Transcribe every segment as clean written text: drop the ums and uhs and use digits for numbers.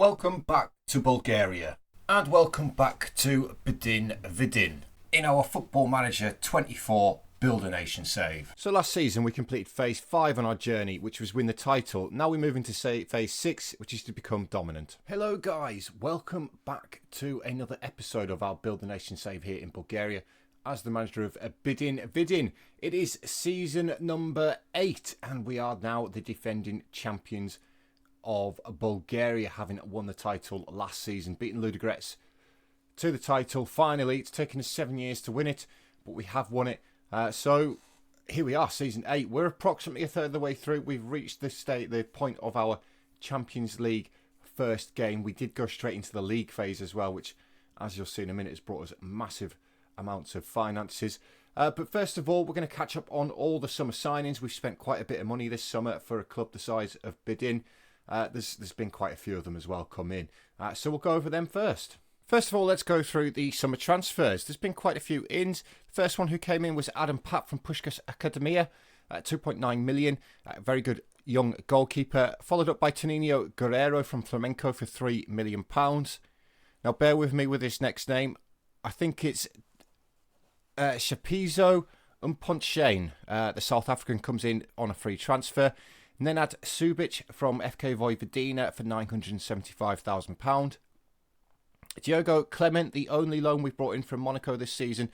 Welcome back to Bulgaria and welcome back to Bdin Vidin in our Football Manager 24 Build a Nation save. So last season we completed phase 5 on our journey, which was win the title. Now we move into phase 6, which is to become dominant. Hello guys, welcome back to another episode of our Build a Nation save here in Bulgaria as the manager of Bdin Vidin. It is season number 8 and we are now the defending champions of Bulgaria, having won the title last season, beating Ludogorets to the title. Finally, it's taken us 7 years to win it, but we have won it. So here we are, season 8. We're approximately a third of the way through. We've reached the point of our Champions League first game. We did go straight into the league phase as well, which, as you'll see in a minute, has brought us massive amounts of finances. But first of all, we're going to catch up on all the summer signings. We've spent quite a bit of money this summer for a club the size of Bdin. There's been quite a few of them as well come in. So we'll go over them first. First of all, let's go through the summer transfers. There's been quite a few ins. The first one who came in was Adam Papp from Puskás Academia, 2.9 million. Very good young goalkeeper. Followed up by Toninho Guerreiro from Flamenco for £3 million. Now bear with me with this next name. I think it's Shapizo Umponchain. The South African comes in on a free transfer. Nenad Subic from FK Vojvodina for £975,000. Diogo Clement, the only loan we brought in from Monaco this season.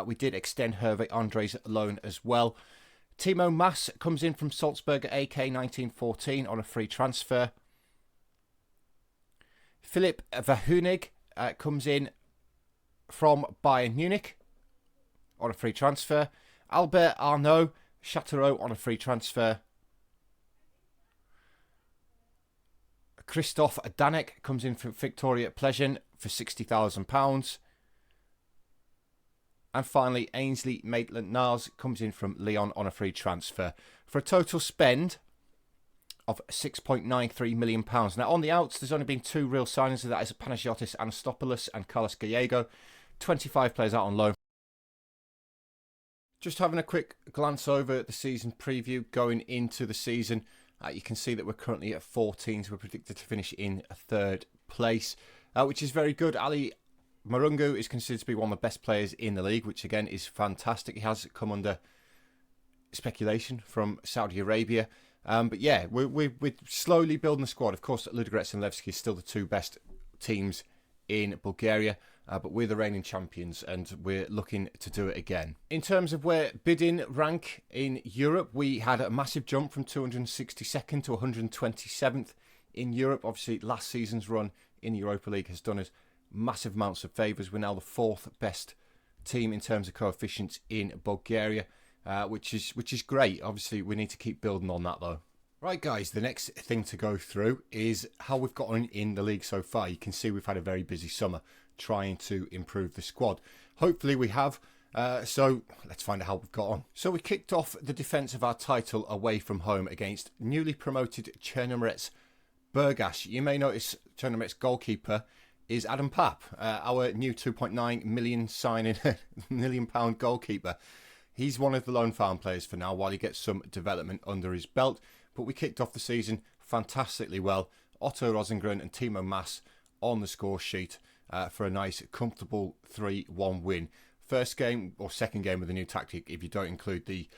We did extend Hervé André's loan as well. Timo Maas comes in from Salzburg AK 1914 on a free transfer. Philip Verhunig comes in from Bayern Munich on a free transfer. Albert Arnaud Châteauroux on a free transfer. Christophe Danek comes in from Victoria Pleasant for £60,000. And finally, Ainsley Maitland-Niles comes in from Lian on a free transfer for a total spend of £6.93 million. Now, on the outs, there's only been 2 real signings. That is Panagiotis Anastopoulos and Carlos Gallego. 25 players out on loan. Just having a quick glance over the season preview going into the season. You can see that we're currently at 14, so we're predicted to finish in 3rd place, which is very good. Ali Marungu is considered to be one of the best players in the league, which again is fantastic. He has come under speculation from Saudi Arabia. But yeah, we're slowly building the squad. Of course, Ludogorets and Levski are still the 2 best teams in Bulgaria, but we're the reigning champions and we're looking to do it again. In terms of where Bdin rank in Europe, we had a massive jump from 262nd to 127th in Europe. Obviously, last season's run in the Europa League has done us massive amounts of favours. We're now the 4th best team in terms of coefficients in Bulgaria, which is great. Obviously, we need to keep building on that though. Right guys, the next thing to go through is how we've got on in the league so far. You can see we've had a very busy summer trying to improve the squad. Hopefully we have, so let's find out how we've got on. So we kicked off the defence of our title away from home against newly promoted Chernomorets Burgas. You may notice Chernomorets goalkeeper is Adam Papp, our new 2.9 million signing, £1 million goalkeeper. He's one of the loan farm players for now while he gets some development under his belt. But we kicked off the season fantastically well. Otto Rosengren and Timo Maas on the score sheet for a nice, comfortable 3-1 win. First game or second game with a new tactic, if you don't include the,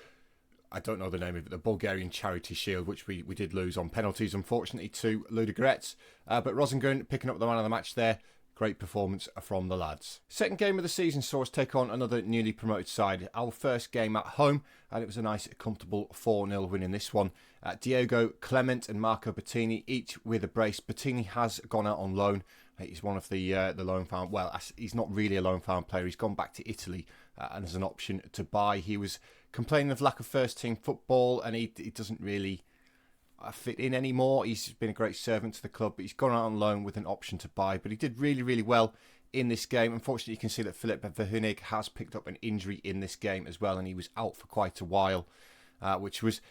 I don't know the name of it, the Bulgarian Charity Shield, which we did lose on penalties, unfortunately, to Ludogorets. But Rosengren picking up the man of the match there. Great performance from the lads. Second game of the season saw us take on another newly promoted side. Our first game at home, and it was a nice, comfortable 4-0 win in this one. Diego Clement and Marco Bettini, each with a brace. Bettini has gone out on loan. He's one of the loan farm. Well, he's not really a loan farm player. He's gone back to Italy and as an option to buy. He was complaining of lack of first team football, and he doesn't really fit in anymore. He's been a great servant to the club, but he's gone out on loan with an option to buy. But he did really, really well in this game. Unfortunately, you can see that Philip Verhunig has picked up an injury in this game as well, and he was out for quite a while, which was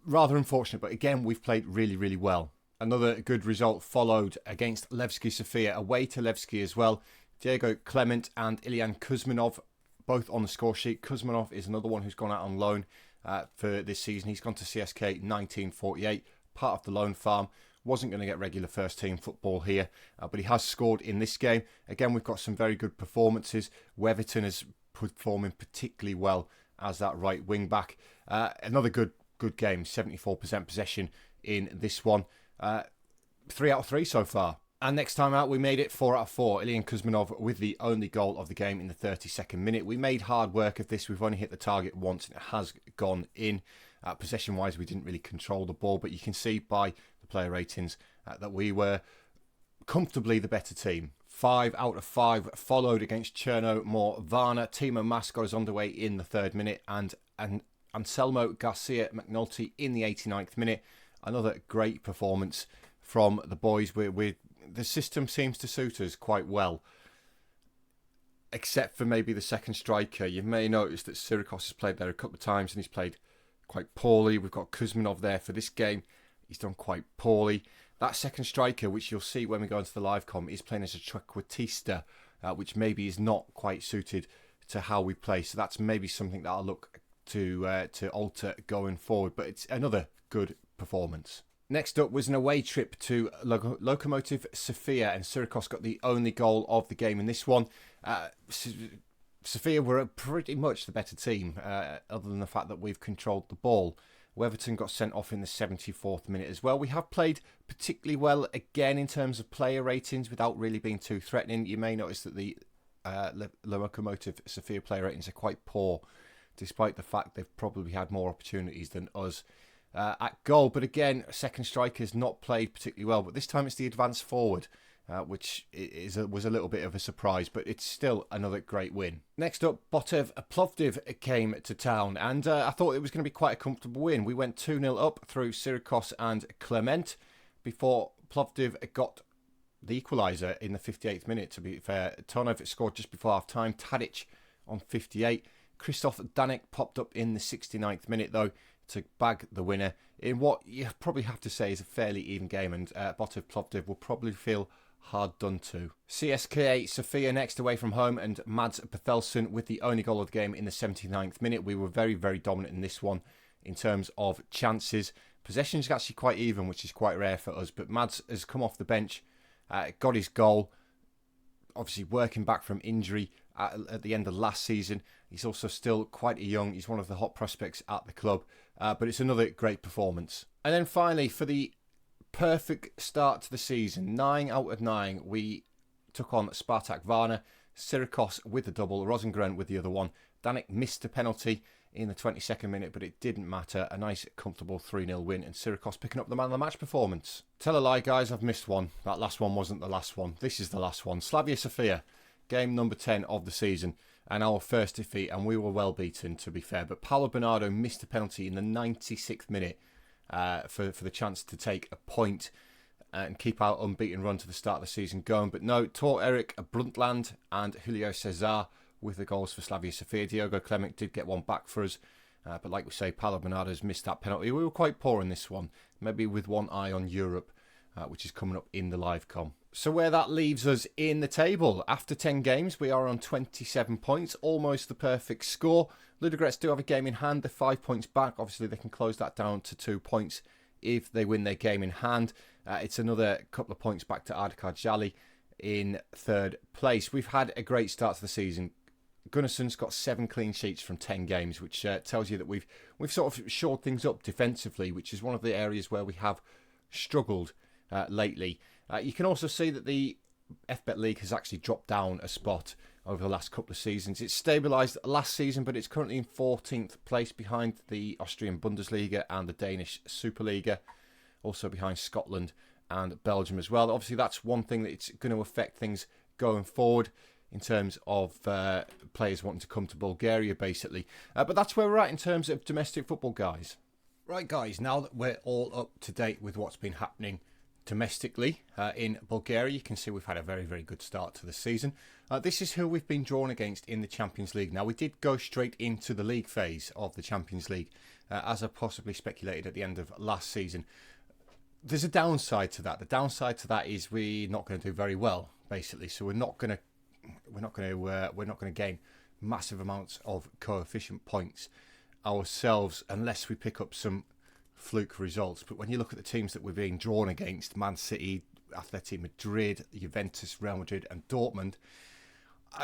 rather unfortunate. But again, we've played really, really well. Another good result followed against Levski Sofia, away to Levski as well. Diego Clement and Ilyan Kuzmanov both on the score sheet. Kuzmanov is another one who's gone out on loan for this season. He's gone to CSK 1948, part of the loan farm. wasn't going to get regular first team football here, but he has scored in this game. Again, we've got some very good performances. Weatherton is performing particularly well as that right wing back. Another good game, 74% possession in this one. 3 out of 3 so far. And next time out, we made it 4 out of 4. Lian Kuzmanov with the only goal of the game in the 32nd minute. We made hard work of this. We've only hit the target once and it has gone in. Possession-wise, we didn't really control the ball, but you can see by the player ratings that we were comfortably the better team. 5 out of 5 followed against Cherno Varna. Timo Mas got us underway in the 3rd minute, and Anselmo Garcia McNulty in the 89th minute. Another great performance from the boys. The system seems to suit us quite well, except for maybe the second striker. You may notice that Sirikos has played there a couple of times and he's played quite poorly. We've got Kuzmanov there for this game. He's done quite poorly. That second striker, which you'll see when we go into the live com, is playing as a trequartista, which maybe is not quite suited to how we play. So that's maybe something that I'll look to alter going forward. But it's another good performance. Next up was an away trip to Lokomotiv Sofia, and Sirikos got the only goal of the game in this one. Sofia were pretty much the better team, other than the fact that we've controlled the ball. Weatherton got sent off in the 74th minute as well. We have played particularly well again in terms of player ratings without really being too threatening. You may notice that the Lokomotiv Sofia player ratings are quite poor, despite the fact they've probably had more opportunities than us at goal. But again, second striker's not played particularly well, but this time it's the advanced forward, which was a little bit of a surprise, but it's still another great win. Next up, Botev Plovdiv came to town, and I thought it was going to be quite a comfortable win. We went 2-0 up through Sirikos and Clement before Plovdiv got the equaliser in the 58th minute, to be fair. Tonov scored just before half-time, Tadic on 58. Christoph Danek popped up in the 69th minute, though, to bag the winner in what you probably have to say is a fairly even game, and Botev Plovdiv will probably feel hard done to. CSKA Sofia next away from home, and Mads Bertelsen with the only goal of the game in the 79th minute. We were very, very dominant in this one in terms of chances. Possession is actually quite even, which is quite rare for us, but Mads has come off the bench, got his goal, obviously working back from injury at the end of last season. He's also still quite young. He's one of the hot prospects at the club, but it's another great performance. And then finally, for the perfect start to the season, 9 out of 9, we took on Spartak Varna. Sirikos with the double, Rosengren with the other one. Danek missed a penalty in the 22nd minute, but it didn't matter. A nice, comfortable 3-0 win, and Sirikos picking up the man of the match performance. Tell a lie, guys, I've missed one. That last one wasn't the last one. This is the last one. Slavia Sofia, game number 10 of the season, and our first defeat, and we were well beaten, to be fair. But Paulo Bernardo missed a penalty in the 96th minute for the chance to take a point and keep our unbeaten run to the start of the season going. But no, Tor Erik Brundtland and Julio Cesar with the goals for Slavia Sofia. Diogo Clement did get one back for us. But like we say, Paulo Bernardo's missed that penalty. We were quite poor in this one, maybe with one eye on Europe, which is coming up in the live com. So where that leaves us in the table, after 10 games, we are on 27 points, almost the perfect score. Ludogorets do have a game in hand. They're 5 points back. Obviously, they can close that down to 2 points if they win their game in hand. It's another couple of points back to Ardkar Jali in 3rd place. We've had a great start to the season. Gunnarsson's got 7 clean sheets from 10 games, which tells you that we've sort of shored things up defensively, which is one of the areas where we have struggled lately. You can also see that the FBet League has actually dropped down a spot over the last couple of seasons. It's stabilised last season, but it's currently in 14th place behind the Austrian Bundesliga and the Danish Superliga, also behind Scotland and Belgium as well. Obviously, that's one thing that's going to affect things going forward in terms of players wanting to come to Bulgaria, basically. But that's where we're at in terms of domestic football, guys. Right, guys, now that we're all up to date with what's been happening domestically in Bulgaria, you can see we've had a very, very good start to the season. This is who we've been drawn against in the Champions League. Now, we did go straight into the league phase of the Champions League, as I possibly speculated at the end of last season. There's a downside to that. The downside to that is we're not going to do very well, basically. So we're not going to gain massive amounts of coefficient points ourselves unless we pick up some fluke results. But when you look at the teams that we're being drawn against, Man City, Atletico Madrid, Juventus, Real Madrid and Dortmund,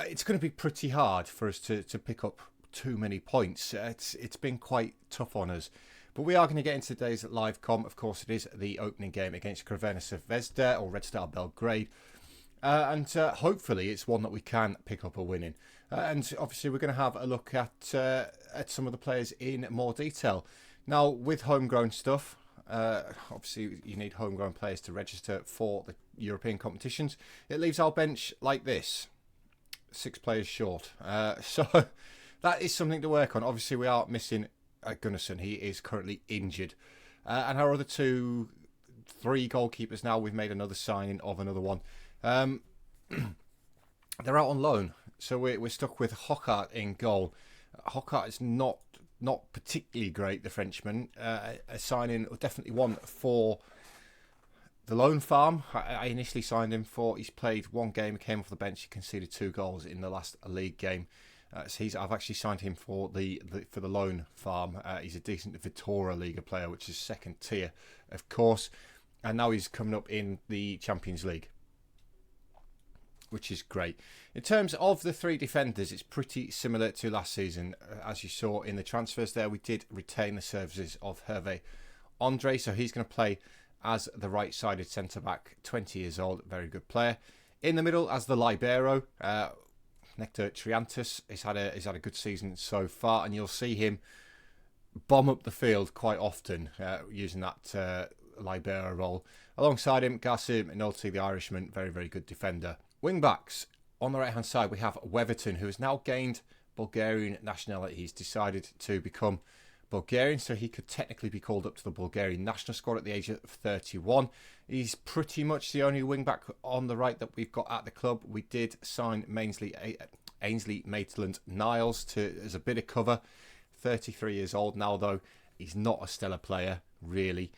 it's going to be pretty hard for us to pick up too many points. It's been quite tough on us. But we are going to get into today's live com. Of course, it is the opening game against Crvena Zvezda or Red Star Belgrade. And hopefully it's one that we can pick up a win in. And obviously we're going to have a look at some of the players in more detail. Now, with homegrown stuff, obviously you need homegrown players to register for the European competitions. It leaves our bench like this, 6 players short. So that is something to work on. Obviously we are missing Gunnarsson. He is currently injured. And our other 3 goalkeepers now, we've made another signing of another one. They're out on loan, so we're stuck with Hockart in goal. Hockart is not particularly great, the Frenchman. A signing, definitely one for the loan farm. I initially signed him for. He's played 1 game, came off the bench, he conceded 2 goals in the last league game. So I've actually signed him for the loan farm. He's a decent Vitória Liga player, which is 2nd tier, of course, and now he's coming up in the Champions League, which is great. In terms of the 3 defenders, it's pretty similar to last season. As you saw in the transfers there, we did retain the services of Hervé Andre, so he's going to play as the right-sided centre-back, 20 years old, very good player. In the middle, as the libero, Nectar Triantis has had a good season so far, and you'll see him bomb up the field quite often using that libero role. Alongside him, Gassim Nolty, the Irishman, very, very good defender. Wing backs, on the right hand side we have Weverton, who has now gained Bulgarian nationality. He's decided to become Bulgarian, so he could technically be called up to the Bulgarian national squad at the age of 31. He's pretty much the only wing back on the right that we've got at the club. We did sign Ainsley Maitland-Niles as a bit of cover. 33 years old now, though. He's not a stellar player, really.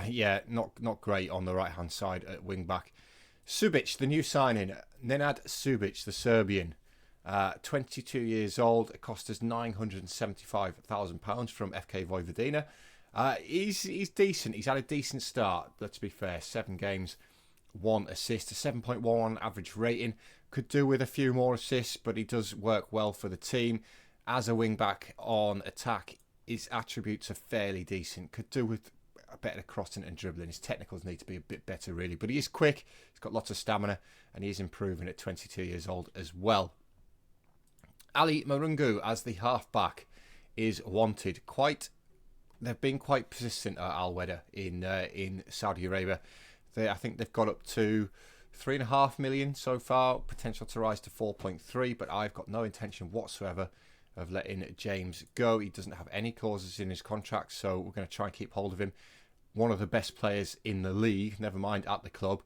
Yeah, not great on the right hand side at wing back. Subic, the new signing, Nenad Subic, the Serbian, 22 years old. It cost us £975,000 from FK Vojvodina. He's decent. He's had a decent start, let's be fair. 7 games, 1 assist, a 7.11 average rating. Could do with a few more assists, but he does work well for the team. As a wing back on attack, his attributes are fairly decent. Could do with better crossing and dribbling. His technicals need to be a bit better, really, but he is quick, he's got lots of stamina, and he is improving at 22 years old as well. Ali Marungu as the halfback is wanted. They've been quite persistent at Al Weda in Saudi Arabia. I think they've got up to 3.5 million so far, potential to rise to 4.3, but I've got no intention whatsoever of letting James go. He doesn't have any clauses in his contract, so we're going to try and keep hold of him. One of the best players in the league, never mind at the club.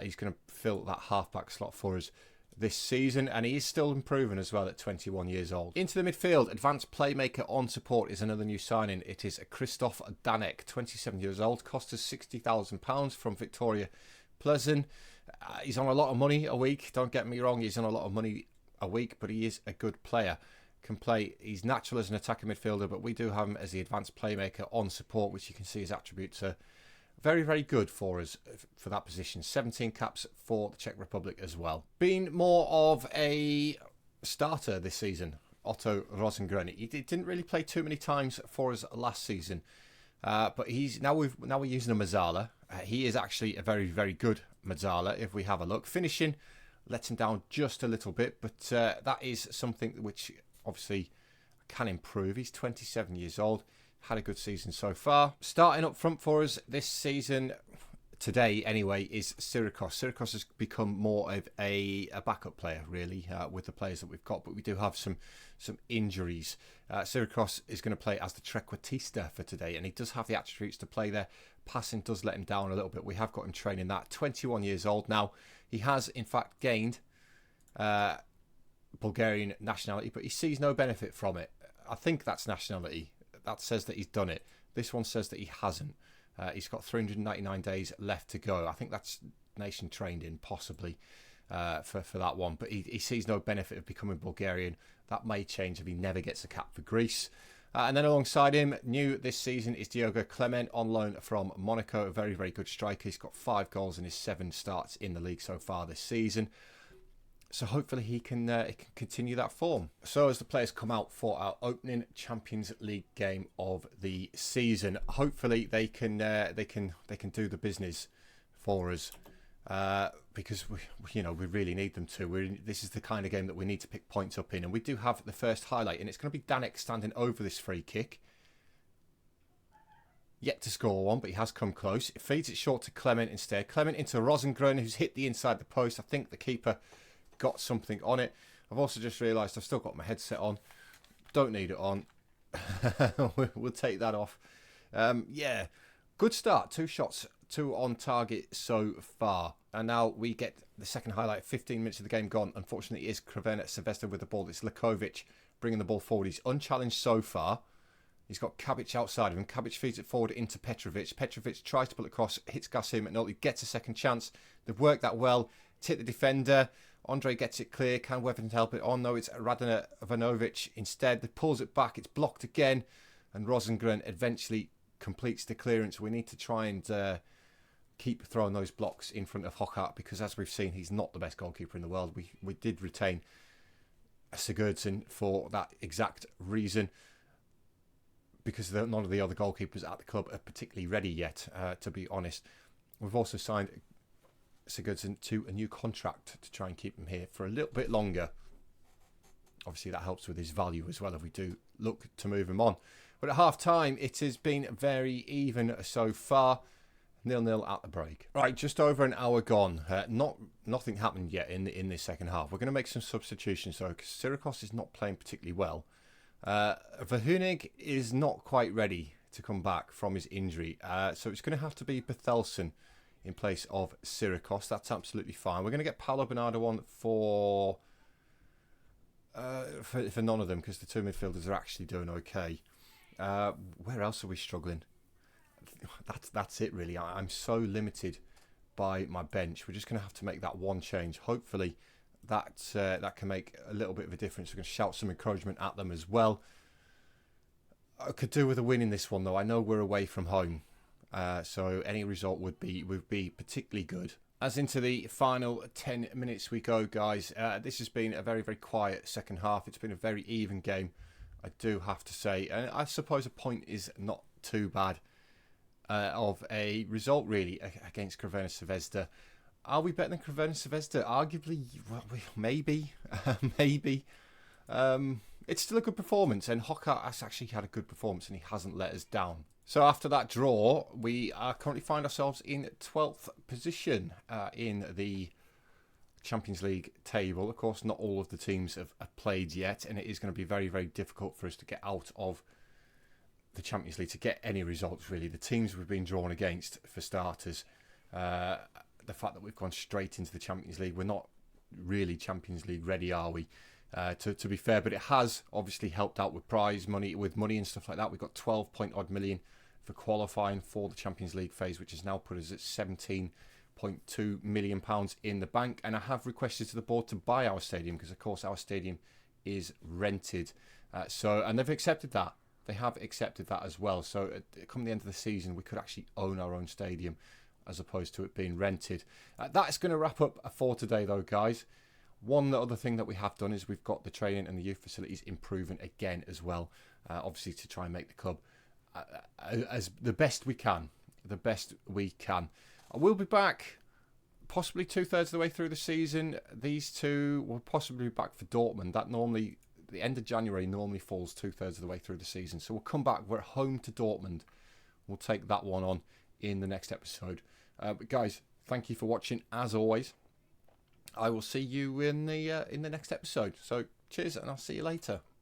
He's going to fill that halfback slot for us this season, and he is still improving as well at 21 years old. Into the midfield, advanced playmaker on support is another new signing. It is Christoph Danek, 27 years old, cost us £60,000 from Victoria Pleasant. He's on a lot of money a week, don't get me wrong, he's on a lot of money a week, but he is a good player. Can play, he's natural as an attacking midfielder, but we do have him as the advanced playmaker on support, which you can see his attributes are very, very good for us for that position. 17 caps for the Czech Republic as well. Been more of a starter this season, Otto Rosengren. He didn't really play too many times for us last season, but we're using a Mazzala. He is actually a very, very good Mazzala. If we have a look, finishing lets him down just a little bit, but that is something which obviously can improve. He's 27 years old, had a good season so far. Starting up front for us this season, today anyway, is Sirikos. Sirikos has become more of a backup player, really, with the players that we've got, but we do have some injuries. Sirikos is going to play as the trequartista for today, and he does have the attributes to play there. Passing does let him down a little bit. We have got him training that. 21 years old now. He has, in fact, gained Bulgarian nationality, but he sees no benefit from it. I think that's nationality. That says that he's done it. This one says that he hasn't. He's got 399 days left to go. I think that's nation trained in, possibly, for that one. But he sees no benefit of becoming Bulgarian. That may change if he never gets a cap for Greece. And then alongside him, new this season, is Diogo Clement on loan from Monaco. A very, very good striker. He's got 5 goals in his 7 starts in the league so far this season. So hopefully he can continue that form. So as the players come out for our opening Champions League game of the season, hopefully they can do the business for us, because we really need them to. This is the kind of game that we need to pick points up in, and we do have the first highlight, and it's going to be Danek standing over this free kick. Yet to score one, but he has come close. It feeds it short to Clement instead. Clement into Rosengren, who's hit the inside the post. I think the keeper got something on it. I've also just realised I've still got my headset on. Don't need it on. We'll take that off. Yeah, good start. 2 shots, 2 on target so far. And now we get the second highlight. 15 minutes of the game gone. Unfortunately, it is Crvena Zvezda with the ball. It's Lakovic bringing the ball forward. He's unchallenged so far. He's got Kabic outside of him. Kabic feeds it forward into Petrovic. Petrovic tries to pull it across, hits Gasim, and he gets a second chance. They've worked that well. It's hit the defender. Andre gets it clear. Can Weathington help it? Oh no, it's Radina Ivanovic instead. They pulls it back. It's blocked again. And Rosengren eventually completes the clearance. We need to try and keep throwing those blocks in front of Hockart, because as we've seen, he's not the best goalkeeper in the world. We did retain Sigurdsson for that exact reason, because none of the other goalkeepers at the club are particularly ready yet, to be honest. We've also signed Sigurdsson to a new contract to try and keep him here for a little bit longer. Obviously, that helps with his value as well if we do look to move him on. But at half-time, it has been very even so far. 0-0 at the break. Right, just over an hour gone. Nothing happened yet in this second half. We're going to make some substitutions, though, because Syracuse is not playing particularly well. Verhunig is not quite ready to come back from his injury, so it's going to have to be Bethelsen in place of Syracuse. That's absolutely fine. We're going to get Paulo Bernardo on for none of them, because the 2 midfielders are actually doing okay. Where else are we struggling? That's it really. I'm so limited by my bench. We're just going to have to make that one change. Hopefully that can make a little bit of a difference. We're going to shout some encouragement at them as well. I could do with a win in this one, though. I know we're away from home, so any result would be particularly good. As into the final 10 minutes we go, guys. This has been a very, very quiet second half. It's been a very even game, I do have to say. And I suppose a point is not too bad of a result, really, against Crvena Zvezda. Are we better than Crvena Zvezda? Arguably, well, maybe. Maybe. It's still a good performance, and Hockart has actually had a good performance, and he hasn't let us down. So after that draw, we currently find ourselves in 12th position in the Champions League table. Of course, not all of the teams have played yet, and it is going to be very, very difficult for us to get out of the Champions League, to get any results, really. The teams we've been drawn against, for starters, the fact that we've gone straight into the Champions League, we're not really Champions League ready, are we? To be fair, but it has obviously helped out with prize money, and stuff like that. We've got 12-odd million for qualifying for the Champions League phase, which has now put us at £17.2 million in the bank. And I have requested to the board to buy our stadium, because of course our stadium is rented. And they've accepted that. They have accepted that as well. So come the end of the season, we could actually own our own stadium as opposed to it being rented. That's going to wrap up for today, though, guys. One other thing that we have done is we've got the training and the youth facilities improving again as well, obviously to try and make the club as the best we can. The best we can. We'll be back possibly 2/3 of the way through the season. These two will possibly be back for Dortmund. That normally, the end of January normally falls 2/3 of the way through the season. So we'll come back. We're at home to Dortmund. We'll take that one on in the next episode. But guys, thank you for watching as always. I will see you in the next episode. So cheers, and I'll see you later.